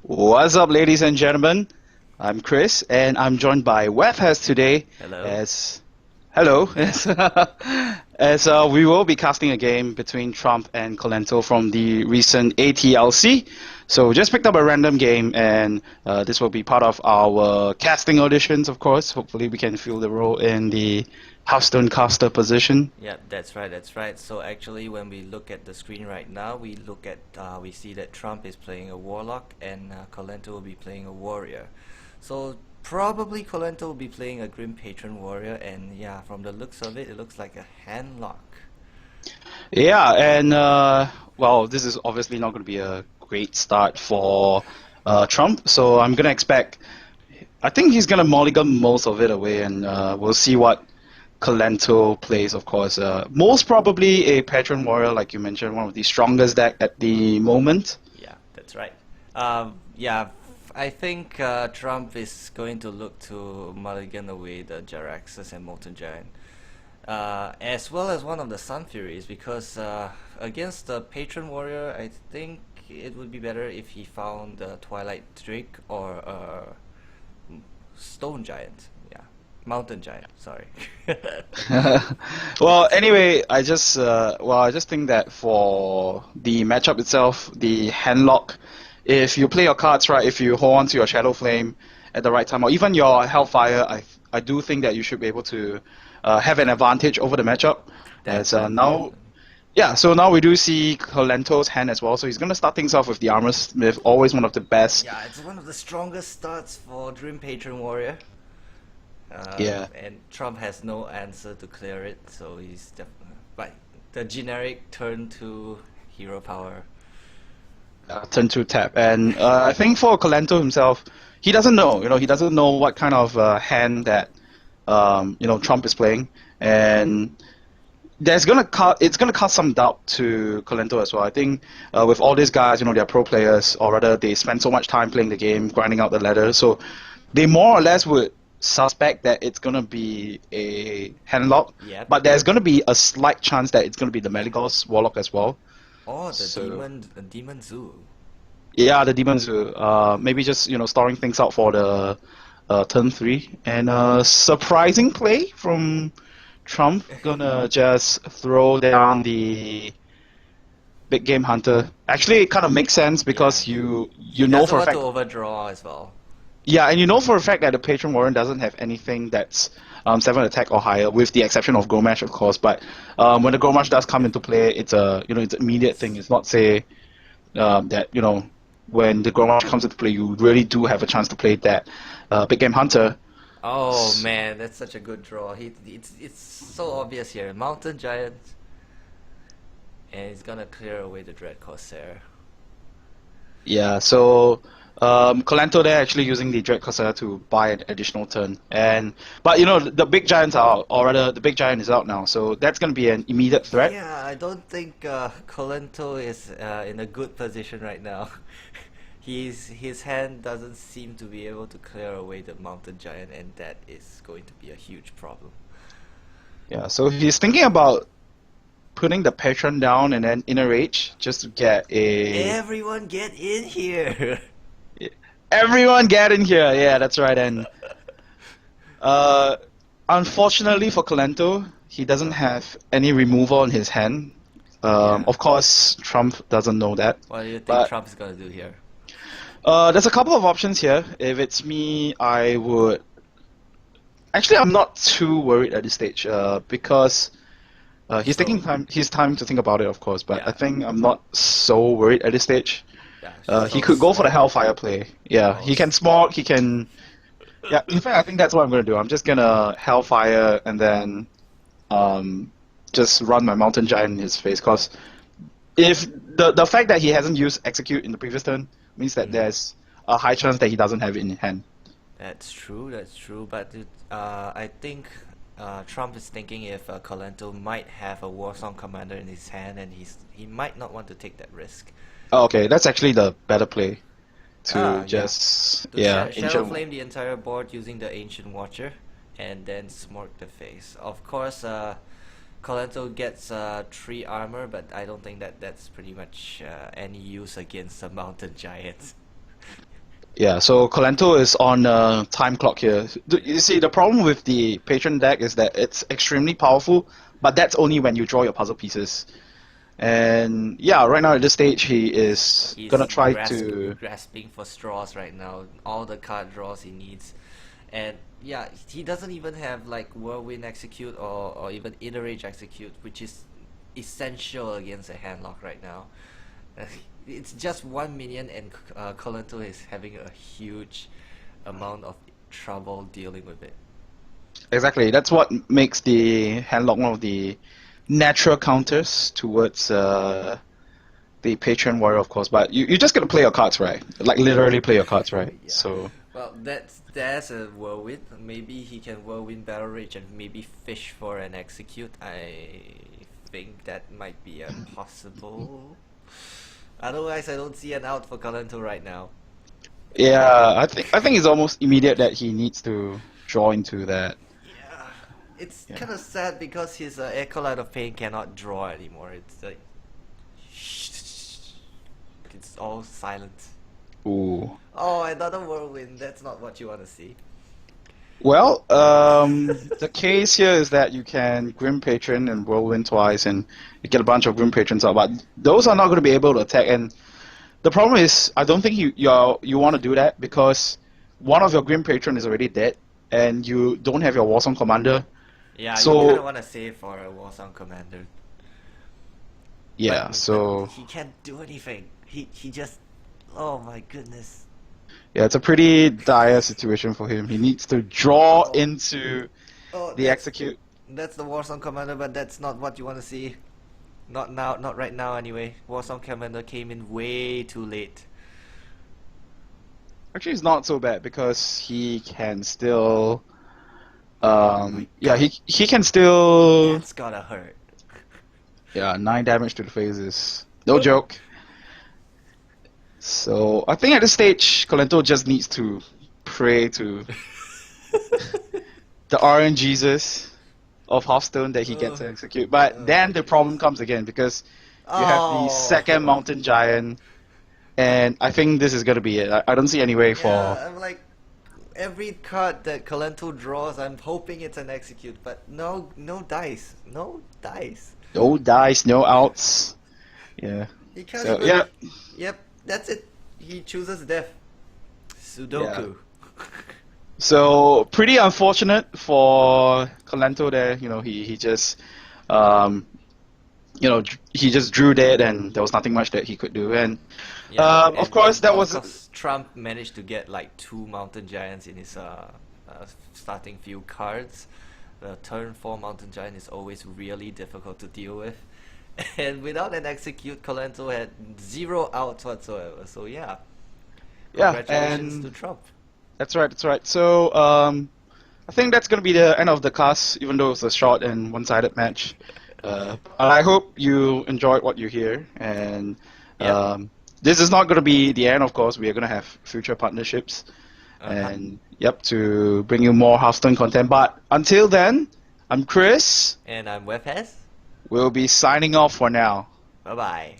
What's up, ladies and gentlemen? I'm Chris, and I'm joined by WevHez today. Hello. As hello, as we will be casting a game between Trump and Colento from the recent ATLC. So we just picked up a random game, and this will be part of our casting auditions, of course. Hopefully, we can fill the role in the Hearthstone caster position. Yeah, that's right, that's right. So actually, when we look at the screen right now, we see that Trump is playing a warlock and Colento will be playing a warrior. So probably Colento will be playing a Grim Patron warrior, and yeah, from the looks of it, it looks like a handlock. Yeah, and well, this is obviously not going to be a great start for Trump, so I'm going to expect. I think he's going to mulligan most of it away, and we'll see what Colento plays, of course. Most probably a Patron Warrior, like you mentioned, one of the strongest deck at the moment. Yeah, that's right. Yeah, I think Trump is going to look to mulligan away the Jaraxxus and Molten Giant. As well as one of the Sun Furies, because against the Patron Warrior, I think it would be better if he found the Twilight Drake or Stone Giant. Yeah, Mountain Giant. Sorry. Well, anyway, I just think that for the matchup itself, the handlock, if you play your cards right, if you hold on to your Shadow Flame at the right time, or even your Hellfire, I do think that you should be able to have an advantage over the matchup. As now, Definitely. yeah, so now we do see Colento's hand as well. So he's gonna start things off with the Armor Smith, always one of the best. Yeah, it's one of the strongest starts for Dream Patron Warrior. Yeah. And Trump has no answer to clear it, so he's definitely. But the generic turn to hero power. Turn to tap. And I think for Colento himself, he doesn't know. He doesn't know what kind of hand that Trump is playing, and it's gonna cast some doubt to Colento as well. I think with all these guys, they're pro players, or rather they spend so much time playing the game, grinding out the ladder, so they more or less would suspect that it's gonna be a handlock, Yep. but there's gonna be a slight chance that it's gonna be the Malygos Warlock as well. Oh, So the demon zoo. yeah, the demons maybe just storing things out for the turn three, and surprising play from Trump, gonna just throw down the big game hunter. Actually, it kind of makes sense Yeah, because you he know doesn't for a want to fact, overdraw as well. yeah, and you know for a fact that the Patron Warren doesn't have anything that's seven attack or higher, with the exception of Gromash, of course. But when the Gromash does come into play, it's a it's an immediate thing. It's not say that when the Gromash comes into play, you really do have a chance to play that big game hunter. Oh man, that's such a good draw. It's so obvious here. Mountain Giant, and he's gonna clear away the Dread Corsair. Yeah, so Colento there actually using the Dread Corsair to buy an additional turn, and but the big giants are out, or rather the big giant is out now, so that's gonna be an immediate threat. Yeah, I don't think Colento is in a good position right now. His hand doesn't seem to be able to clear away the Mountain Giant, and that is going to be a huge problem. Yeah, so he's thinking about putting the Patron down and then Inner Rage just to get a Everyone get in here! everyone get in here. Yeah, that's right. And uh, unfortunately for Colento, he doesn't Uh-huh. have any removal on his hand. Yeah. Of course, Trump doesn't know that, What do you think but Trump is gonna do here? there's a couple of options here. If it's me, I would. Actually, I'm not too worried at this stage because he's taking So, time to think about it, of course. But I yeah, think I'm not so worried at this stage. yeah. He So could go for the smart. Hellfire play. Yeah, Oh, he can smog. He can. Yeah, in fact, I think that's what I'm gonna do. I'm just gonna Hellfire and then um, just run my Mountain Giant in his face. Cause if the fact that he hasn't used Execute in the previous turn means that mhm. there's a high chance that he doesn't have it in hand. That's true, that's true. But I think Trump is thinking if Colento might have a Warsong Commander in his hand, and he might not want to take that risk. Oh, okay, that's actually the better play to Yeah. just To yeah Shadow ancient. Flame the entire board using the Ancient Watcher, and then Smork the face. Of course, Colento gets 3 armor, but I don't think that that's pretty much any use against the Mountain Giants. Yeah, so Colento is on a time clock here. You see, the problem with the patron deck is that it's extremely powerful, but that's only when you draw your puzzle pieces. And yeah, right now at this stage, he is gonna He's try to. grasping for straws right now. All the card draws he needs, and yeah, he doesn't even have like Whirlwind Execute or even Iterate Execute, which is essential against a handlock right now. It's just 1 minion, and Colento is having a huge amount of trouble dealing with it. Exactly, that's what makes the handlock one of the natural counters towards the patron warrior, of course. But you just gotta play your cards right, like literally play your cards right. Yeah. So Well, there's a whirlwind. Maybe he can whirlwind battle rage and maybe fish for an execute. I think that might be a possible. Otherwise, I don't see an out for Colento right now. yeah, I think it's almost immediate that he needs to draw into that. Yeah, it's Yeah. kind of sad because his Acolyte of Pain cannot draw anymore. It's like it's all silent. Ooh. Oh, another whirlwind. That's not what you want to see. Well, the case here is that you can Grim Patron and Whirlwind twice, and you get a bunch of Grim Patrons out, but those are not going to be able to attack. And the problem is, I don't think you want to do that because one of your Grim Patron is already dead, and you don't have your Warsong Commander. Yeah, you So kind of want to save for a Warsong Commander. yeah, But he can't do anything. He just, oh my goodness. yeah, it's a pretty dire situation for him. He needs to draw into Oh, the execute. that's the Warsong Commander, but that's not what you want to see. Not now, not right now anyway. Warsong Commander came in way too late. Actually, it's not so bad because he can still. Yeah, he can still. That's gotta hurt. Yeah, 9 damage to the face is no joke. So I think at this stage, Colento just needs to pray to the Orange Jesus of Hearthstone that he gets to execute. But then the problem comes again because you have the second Mountain Giant, and I think this is gonna be it. I don't see any way for. Yeah, I'm like, every card that Colento draws, I'm hoping it's an execute, but no dice. No dice. No dice, no outs. Yeah. He can't So even. yeah. Yep, that's it. He chooses death. Sudoku. So pretty unfortunate for Colento there. You know, he just, he just drew dead, and there was nothing much that he could do. And of course, that was. Of course, Trump managed to get like 2 Mountain Giants in his starting few cards. The turn 4 Mountain Giant is always really difficult to deal with. And without an execute, Colento had 0 outs whatsoever. So yeah. Yeah, Congratulations and to Trump. that's right, that's right. So I think that's gonna be the end of the cast, even though it's a short and one-sided match. I hope you enjoyed what you hear, and this is not gonna be the end. Of course, we are gonna have future partnerships, and to bring you more Hearthstone content. But until then, I'm Chris. And I'm WevHez. We'll be signing off for now. Bye bye.